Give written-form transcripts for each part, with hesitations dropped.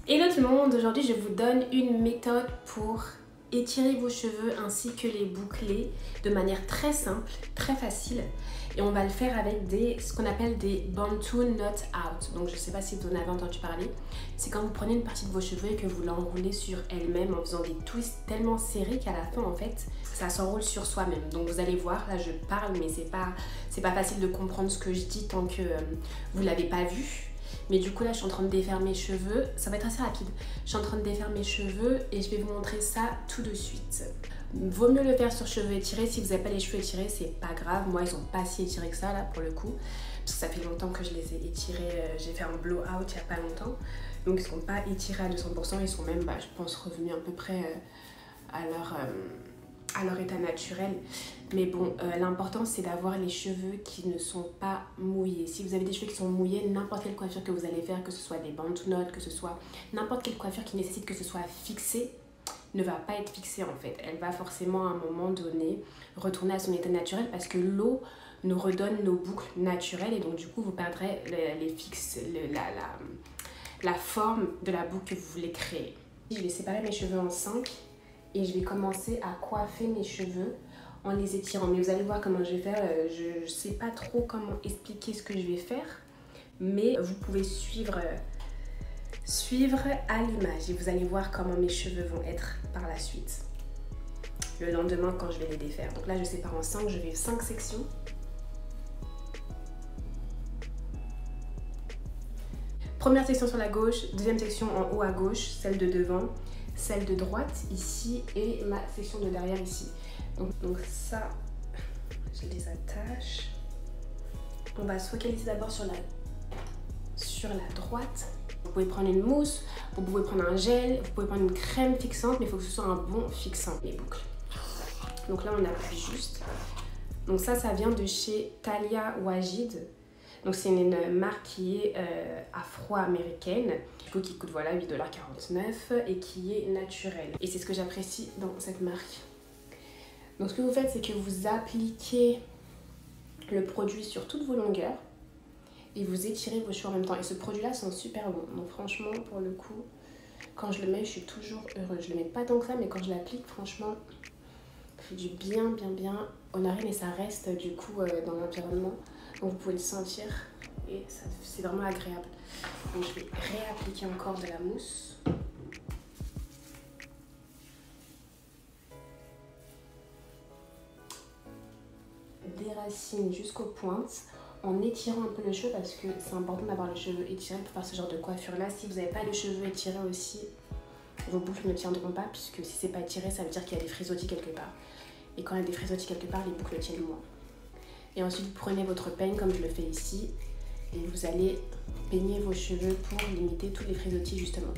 Hello tout le monde, aujourd'hui je vous donne une méthode pour étirer vos cheveux ainsi que les boucler de manière très simple, très facile. Et on va le faire avec ce qu'on appelle des Bantu Knot Out. Donc je ne sais pas si vous en avez entendu parler. C'est quand vous prenez une partie de vos cheveux et que vous l'enroulez sur elle-même en faisant des twists tellement serrés qu'à la fin en fait ça s'enroule sur soi-même. Donc vous allez voir, là je parle mais c'est pas facile de comprendre ce que je dis tant que vous ne l'avez pas vu. Mais du coup là je suis en train de défaire mes cheveux, ça va être assez rapide. Je suis en train de défaire mes cheveux et je vais vous montrer ça tout de suite. Vaut mieux le faire sur cheveux étirés, si vous n'avez pas les cheveux étirés c'est pas grave. Moi ils sont pas si étirés que ça là pour le coup. Parce que ça fait longtemps que je les ai étirés, j'ai fait un blow out il y a pas longtemps. Donc ils sont pas étirés à 200%, ils sont même je pense revenus à peu près à leur état naturel. Mais bon, l'important c'est d'avoir les cheveux qui ne sont pas mouillés. Si vous avez des cheveux qui sont mouillés, n'importe quelle coiffure que vous allez faire, que ce soit des bantu knots, que ce soit n'importe quelle coiffure qui nécessite que ce soit fixé, ne va pas être fixée en fait. Elle va forcément à un moment donné retourner à son état naturel parce que l'eau nous redonne nos boucles naturelles et donc du coup vous perdrez la forme de la boucle que vous voulez créer. Je vais séparer mes cheveux en 5 et je vais commencer à coiffer mes cheveux en les étirant. Mais vous allez voir comment je vais faire. Je ne sais pas trop comment expliquer ce que je vais faire, mais vous pouvez suivre à l'image et vous allez voir comment mes cheveux vont être par la suite le lendemain quand je vais les défaire. Donc là je sépare en 5, je fais 5 sections. Première section sur la gauche, deuxième section en haut à gauche, celle de devant, celle de droite ici et ma section de derrière ici. Donc ça, je les attache. On va se focaliser d'abord sur la droite. Vous pouvez prendre une mousse, vous pouvez prendre un gel, vous pouvez prendre une crème fixante, mais il faut que ce soit un bon fixant, les boucles. Donc là on appuie juste. Donc ça vient de chez Talia Wajid. Donc c'est une marque qui est afro-américaine, qui coûte voilà 8,49 $ et qui est naturelle. Et c'est ce que j'apprécie dans cette marque. Donc ce que vous faites, c'est que vous appliquez le produit sur toutes vos longueurs et vous étirez vos cheveux en même temps. Et ce produit-là sent super bon. Donc franchement, pour le coup, quand je le mets, je suis toujours heureuse. Je le mets pas tant que ça, mais quand je l'applique, franchement, ça fait du bien aux narines et ça reste du coup dans l'environnement. Donc vous pouvez le sentir et c'est vraiment agréable. Donc je vais réappliquer encore de la mousse. Des racines jusqu'aux pointes en étirant un peu le cheveu parce que c'est important d'avoir les cheveux étirés pour faire ce genre de coiffure là. Si vous n'avez pas les cheveux étirés aussi, vos boucles ne tiendront pas puisque si c'est pas étiré ça veut dire qu'il y a des frisottis quelque part. Et quand il y a des frisottis quelque part, les boucles tiennent moins. Et ensuite vous prenez votre peigne comme je le fais ici et vous allez peigner vos cheveux pour limiter tous les frisottis justement.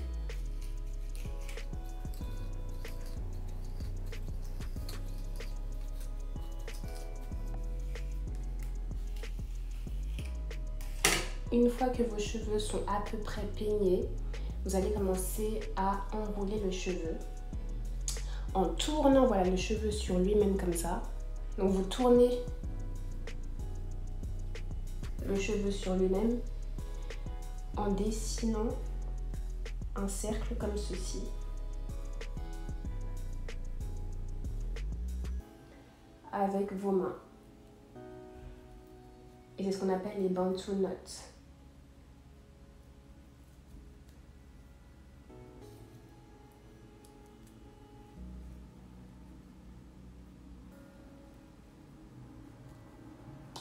Une fois que vos cheveux sont à peu près peignés, vous allez commencer à enrouler le cheveu en tournant voilà, le cheveu sur lui-même comme ça. Donc vous tournez le cheveu sur lui-même en dessinant un cercle comme ceci. Avec vos mains. Et c'est ce qu'on appelle les Bantu knots.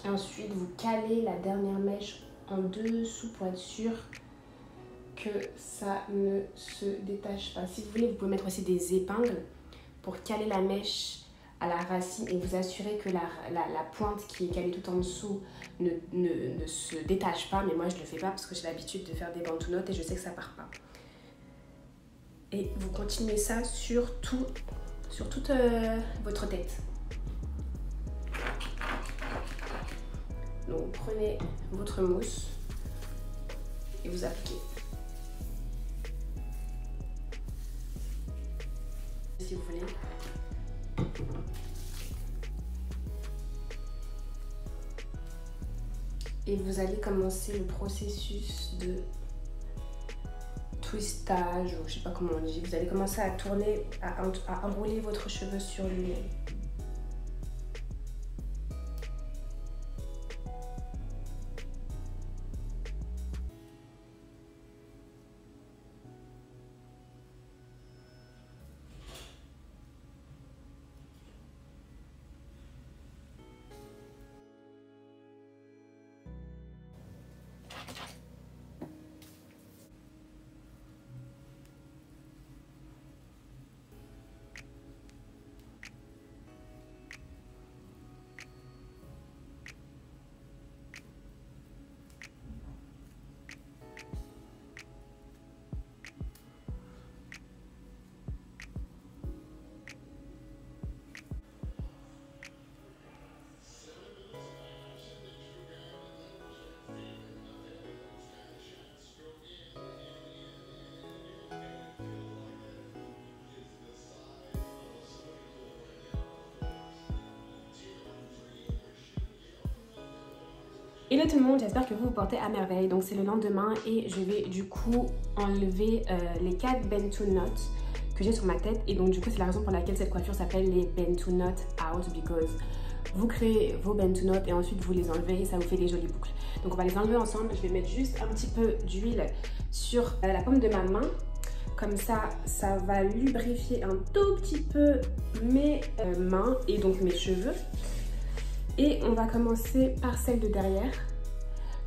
Et ensuite, vous calez la dernière mèche en dessous pour être sûr que ça ne se détache pas. Si vous voulez, vous pouvez mettre aussi des épingles pour caler la mèche à la racine et vous assurer que la pointe qui est calée tout en dessous ne se détache pas. Mais moi, je ne le fais pas parce que j'ai l'habitude de faire des bantu knots et je sais que ça part pas. Et vous continuez ça sur toute votre tête. Donc prenez votre mousse et vous appliquez. Si vous voulez. Et vous allez commencer le processus de twistage, ou je sais pas comment on dit. Vous allez commencer à tourner, à enrouler votre cheveu sur lui-même. Hello tout le monde, j'espère que vous vous portez à merveille. Donc c'est le lendemain et je vais du coup enlever les 4 Bantu knots que j'ai sur ma tête. Et donc du coup c'est la raison pour laquelle cette coiffure s'appelle les Bantu knot out, because vous créez vos Bantu knots et ensuite vous les enlevez et ça vous fait des jolies boucles. Donc on va les enlever ensemble. Je vais mettre juste un petit peu d'huile sur la paume de ma main. Comme ça, ça va lubrifier un tout petit peu mes mains et donc mes cheveux. Et on va commencer par celle de derrière.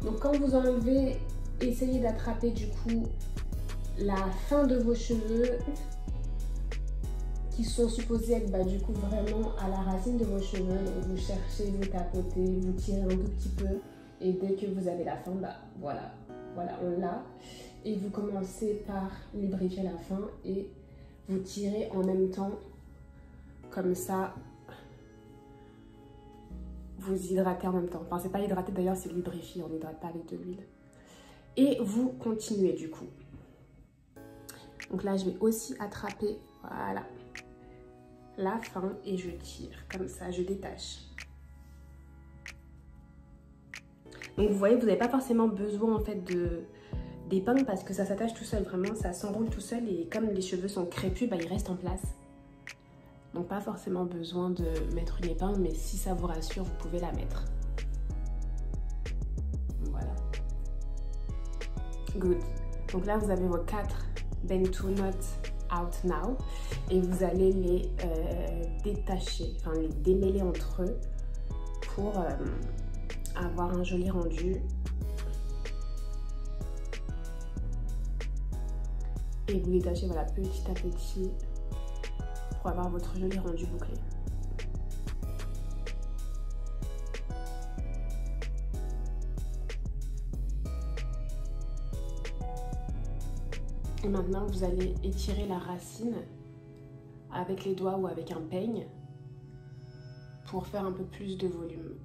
Donc quand vous enlevez, essayez d'attraper du coup la fin de vos cheveux qui sont supposés être du coup vraiment à la racine de vos cheveux. Donc vous cherchez, vous tapotez, vous tirez un tout petit peu et dès que vous avez la fin, voilà, on l'a. Et vous commencez par lubrifier la fin et vous tirez en même temps comme ça. Vous hydratez en même temps. Enfin, c'est pas hydrater d'ailleurs, c'est lubrifier. On n'hydrate pas avec de l'huile. Et vous continuez du coup. Donc là, je vais aussi attraper, voilà, la fin et je tire. Comme ça, je détache. Donc vous voyez, vous n'avez pas forcément besoin en fait d'épingle parce que ça s'attache tout seul. Vraiment, ça s'enroule tout seul et comme les cheveux sont crépus, ils restent en place. Donc pas forcément besoin de mettre une épingle, mais si ça vous rassure, vous pouvez la mettre. Voilà. Good. Donc là, vous avez vos 4 Bantu knots out now. Et vous allez les détacher, enfin les démêler entre eux pour avoir un joli rendu. Et vous détachez voilà, petit à petit. Pour avoir votre joli rendu bouclé. Et maintenant, vous allez étirer la racine avec les doigts ou avec un peigne pour faire un peu plus de volume.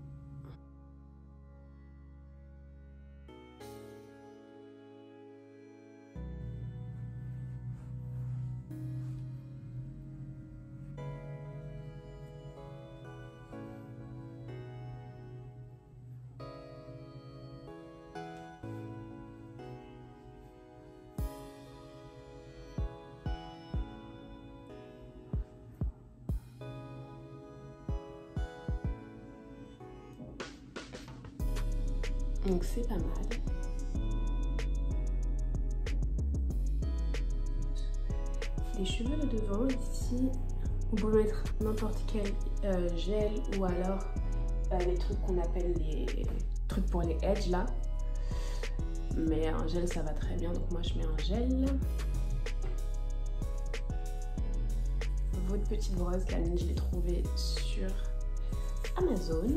Donc c'est pas mal. Les cheveux de devant ici, vous pouvez mettre n'importe quel gel ou alors les trucs qu'on appelle les trucs pour les edges là. Mais un gel ça va très bien, donc moi je mets un gel. Votre petite brosse, la mienne je l'ai trouvée sur Amazon.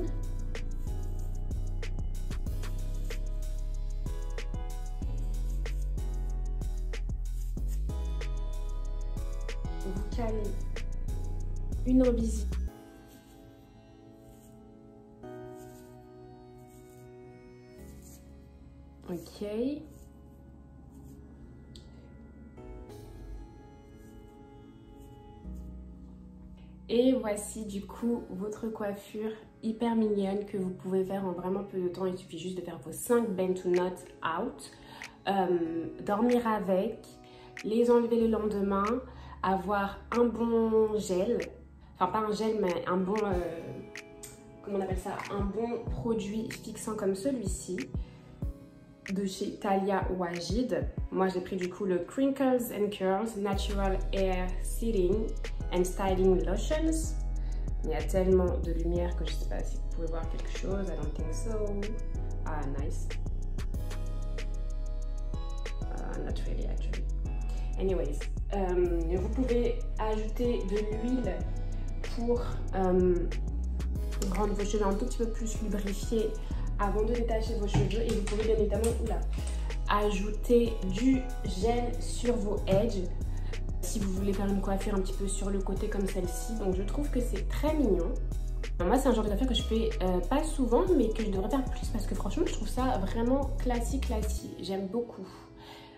Vous calez une invisible. Ok. Et voici du coup votre coiffure hyper mignonne que vous pouvez faire en vraiment peu de temps. Il suffit juste de faire vos 5 Bantu knots out, dormir avec les enlever le lendemain, avoir un bon gel, enfin pas un gel mais un bon, comment on appelle ça, un bon produit fixant comme celui-ci de chez Talia Wajid. Moi j'ai pris du coup le Crinkles and Curls Natural Hair Seating and Styling Lotions. Mais il y a tellement de lumière que je sais pas si vous pouvez voir quelque chose. I don't think so. Ah, nice. Not really actually. Anyways, vous pouvez ajouter de l'huile pour rendre vos cheveux un tout petit peu plus lubrifiés avant de détacher vos cheveux. Et vous pouvez bien évidemment ajouter du gel sur vos edges si vous voulez faire une coiffure un petit peu sur le côté comme celle-ci. Donc je trouve que c'est très mignon. Moi c'est un genre de coiffure que je fais pas souvent mais que je devrais faire plus parce que franchement je trouve ça vraiment classique. J'aime beaucoup.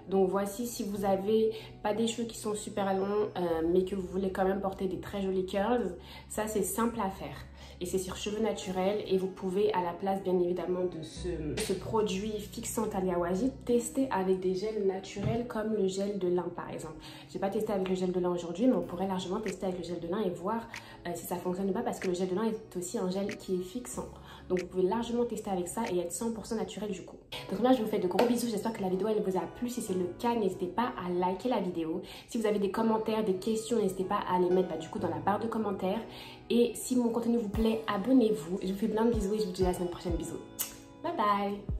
Donc voici, si vous avez pas des cheveux qui sont super longs mais que vous voulez quand même porter des très jolis curls, ça c'est simple à faire. Et c'est sur cheveux naturels et vous pouvez à la place bien évidemment de ce produit fixant Talia Wajid tester avec des gels naturels comme le gel de lin par exemple. J'ai pas testé avec le gel de lin aujourd'hui mais on pourrait largement tester avec le gel de lin et voir si ça fonctionne ou pas parce que le gel de lin est aussi un gel qui est fixant. Donc vous pouvez largement tester avec ça et être 100% naturel du coup. Donc là je vous fais de gros bisous, j'espère que la vidéo elle vous a plu. Si c'est le cas, n'hésitez pas à liker la vidéo. Si vous avez des commentaires, des questions, n'hésitez pas à les mettre du coup dans la barre de commentaires. Et si mon contenu vous plaît, abonnez-vous. Je vous fais plein de bisous et je vous dis à la semaine prochaine. Bisous. Bye bye.